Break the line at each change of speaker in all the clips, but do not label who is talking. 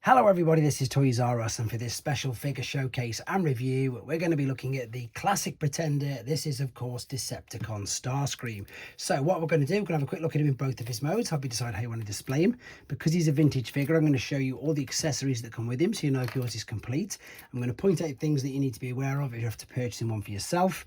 Hello everybody, this is Toys R Us, and for this special figure showcase and review, we're going to be looking at the classic Pretender. This is, of course, Decepticon Starscream. So what we're going to do, we're going to have a quick look at him in both of his modes, help you decide how you want to display him. Because he's a vintage figure, I'm going to show you all the accessories that come with him, so you know if yours is complete. I'm going to point out things that you need to be aware of if you have to purchase one for yourself.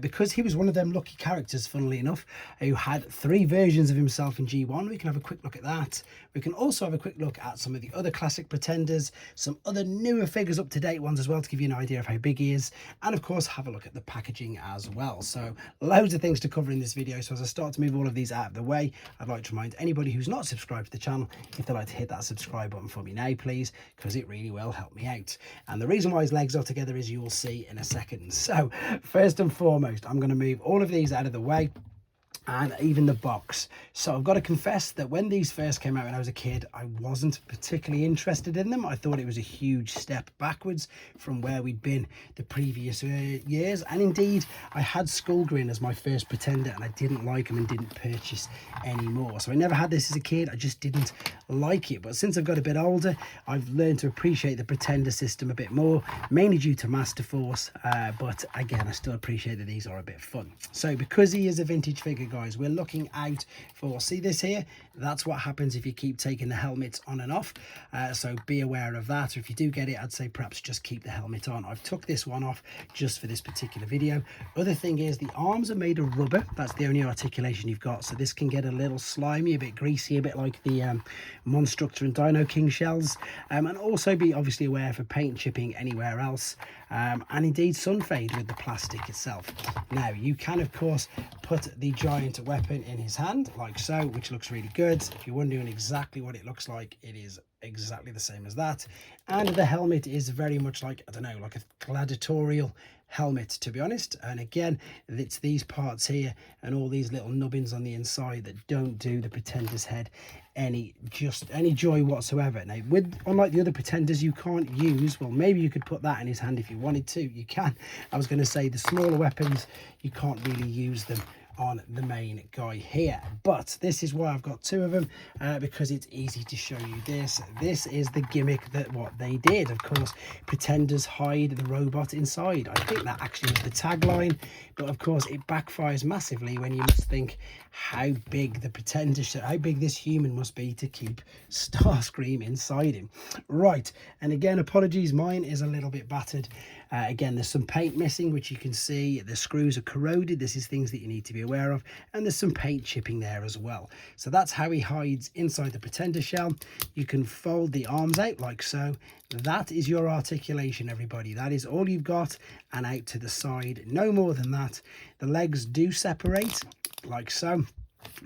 Because he was one of them lucky characters, funnily enough, who had 3 versions of himself in G1, we can have a quick look at that. We can also have a quick look at some of the other classic Pretenders, some other newer figures, up-to-date ones as well, to give you an idea of how big he is, and of course have a look at the packaging as well. So loads of things to cover in this video. So as I start to move all of these out of the way, I'd like to remind anybody who's not subscribed to the channel, if they'd like to hit that subscribe button for me now, please, because it really will help me out. And the reason why his legs are together is you will see in a second. So first and foremost, I'm going to move all of these out of the way, and even the box. So I've got to confess that when these first came out when I was a kid, I wasn't particularly interested in them. I thought it was a huge step backwards from where we'd been the previous years, and indeed I had Skullgrin as my first Pretender and I didn't like him and didn't purchase anymore. So I never had this as a kid, I just didn't like it. But since I've got a bit older, I've learned to appreciate the Pretender system a bit more, mainly due to Master Force, but again I still appreciate that these are a bit fun. So because he is a vintage figure, guys, we're looking out for, see this here, that's what happens if you keep taking the helmets on and off, so be aware of that. Or if you do get it, I'd say perhaps just keep the helmet on. I've took this one off just for this particular video. Other thing is the arms are made of rubber. That's the only articulation you've got, so this can get a little slimy, a bit greasy, a bit like the Monstructor and Dino King shells, and also be obviously aware for paint chipping anywhere else, and indeed sun fade with the plastic itself. Now you can of course put the giant weapon in his hand like so, which looks really good. If you're wondering exactly what it looks like, it is exactly the same as that. And the helmet is very much like, I don't know, like a gladiatorial helmet, to be honest. And again, it's these parts here and all these little nubbins on the inside that don't do the Pretender's head any joy whatsoever. Now, with unlike the other Pretenders, you can't use, well, maybe you could put that in his hand if you wanted to. You can. I was going to say the smaller weapons, you can't really use them on the main guy here, but this is why I've got 2 of them, because it's easy to show you this. This is the gimmick that what they did. Of course, Pretenders hide the robot inside. I think that actually is the tagline, but of course it backfires massively when you must think how big the Pretender, how big this human must be to keep Starscream inside him. Right, and again, apologies, mine is a little bit battered. Again, there's some paint missing, which you can see. The screws are corroded. This is things that you need to be aware of. And there's some paint chipping there as well. So that's how he hides inside the Pretender shell. You can fold the arms out like so. That is your articulation, everybody. That is all you've got, and out to the side. No more than that. The legs do separate like so,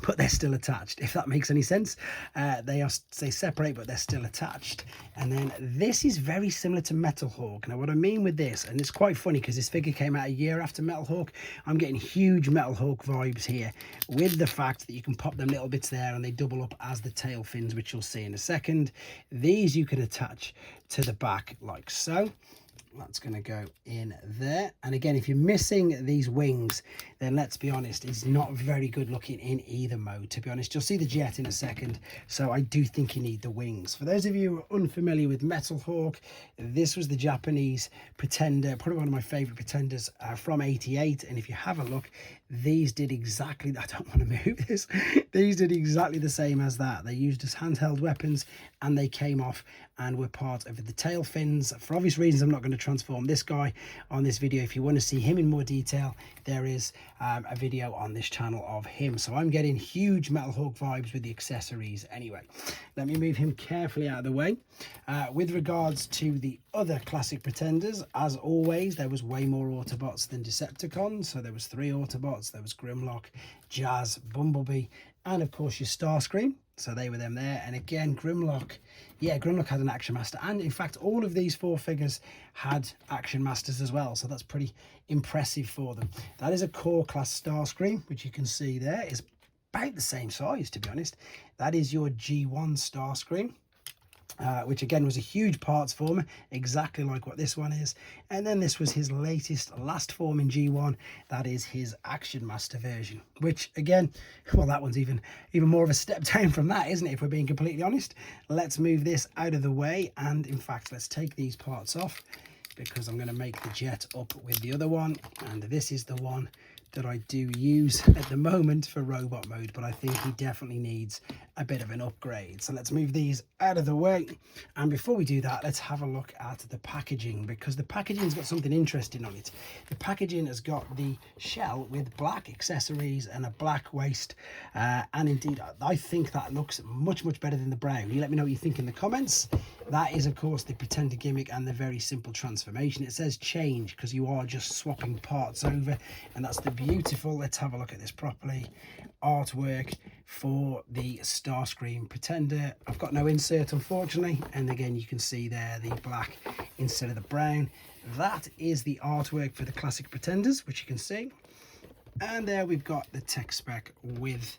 but they're still attached, if that makes any sense. They separate, but they're still attached. And then this is very similar to Metal Hawk. Now what I mean with this, and it's quite funny because this figure came out a year after Metal Hawk, I'm getting huge Metal Hawk vibes here, with the fact that you can pop them little bits there and they double up as the tail fins, which you'll see in a second. These you can attach to the back like so. That's going to go in there. And again, if you're missing these wings, then let's be honest, it's not very good looking in either mode, to be honest. You'll see the jet in a second, so I do think you need the wings. For those of you who are unfamiliar with Metal Hawk, this was the Japanese Pretender, probably one of my favorite Pretenders from '88. And if you have a look, these did exactly, I don't want to move this, these did exactly the same as that. They used as handheld weapons, and they came off and were part of the tail fins. For obvious reasons, I'm not going to transform this guy on this video. If you want to see him in more detail, there is a video on this channel of him. So I'm getting huge Metal Hawk vibes with the accessories anyway. Let me move him carefully out of the way. With regards to the other classic Pretenders, as always, there was way more Autobots than Decepticons. So there was 3 Autobots. There was Grimlock, Jazz, Bumblebee, and of course your Starscream. So they were them there. And again, Grimlock, yeah, Grimlock had an Action Master, and in fact all of these 4 figures had Action Masters as well, so that's pretty impressive for them. That is a core class Starscream, which you can see there is about the same size, to be honest. That is your G1 Starscream. which again was a huge parts former, exactly like what this one is. And then this was his latest last form in G1, that is his Action Master version, which again, well, that one's even more of a step down from that, isn't it, if we're being completely honest. Let's move this out of the way, and in fact let's take these parts off, because I'm going to make the jet up with the other one, and this is the one that I do use at the moment for robot mode, but I think he definitely needs a bit of an upgrade. So let's move these out of the way, and before we do that, let's have a look at the packaging, because the packaging's got something interesting on it. The packaging has got the shell with black accessories and a black waist, and indeed I think that looks much better than the brown. You let me know what you think in the comments. That is of course the Pretender gimmick and the very simple transformation. It says change because you are just swapping parts over, and that's the beautiful, let's have a look at this properly, artwork for the Starscream Pretender. I've got no insert unfortunately, and again you can see there the black instead of the brown. That is the artwork for the classic Pretenders, which you can see, and there we've got the tech spec with,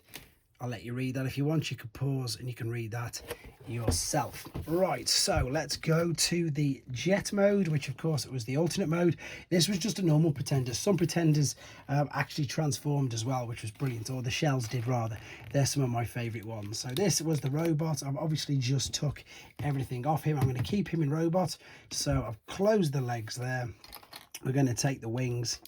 I'll let you read that if you want. You can pause and you can read that yourself. Right, so let's go to the jet mode, which of course it was the alternate mode. This was just a normal Pretender. Some Pretenders actually transformed as well, which was brilliant, or the shells did rather. They're some of my favorite ones. So this was the robot. I've obviously just took everything off him. I'm going to keep him in robot, so I've closed the legs there. We're going to take the wings.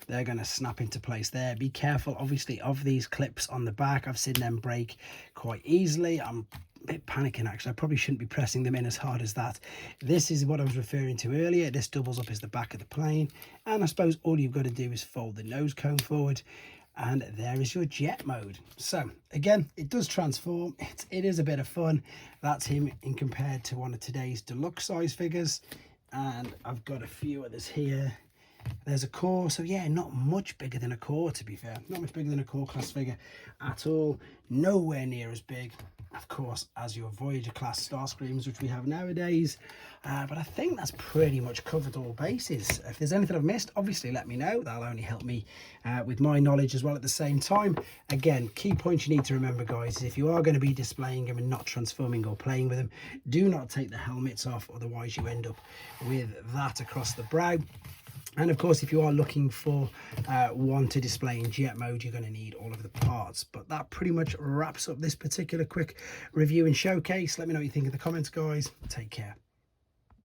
They're going to snap into place there. Be careful obviously of these clips on the back. I've seen them break quite easily. I'm a bit panicking actually. I probably shouldn't be pressing them in as hard as that. This is what I was referring to earlier. This doubles up as the back of the plane, and I suppose all you've got to do is fold the nose cone forward, and there is your jet mode. So again, it does transform. It is a bit of fun. That's him in compared to one of today's deluxe size figures, and I've got a few others here. There's a core, so yeah, not much bigger than a core, to be fair. Not much bigger than a core class figure at all. Nowhere near as big, of course, as your Voyager class Starscreams, which we have nowadays. But I think that's pretty much covered all bases. If there's anything I've missed, obviously let me know. That'll only help me with my knowledge as well at the same time. Again, key points you need to remember, guys, is if you are going to be displaying them and not transforming or playing with them, do not take the helmets off, otherwise you end up with that across the brow. And of course, if you are looking for one to display in jet mode, you're going to need all of the parts. But that pretty much wraps up this particular quick review and showcase. Let me know what you think in the comments, guys. Take care.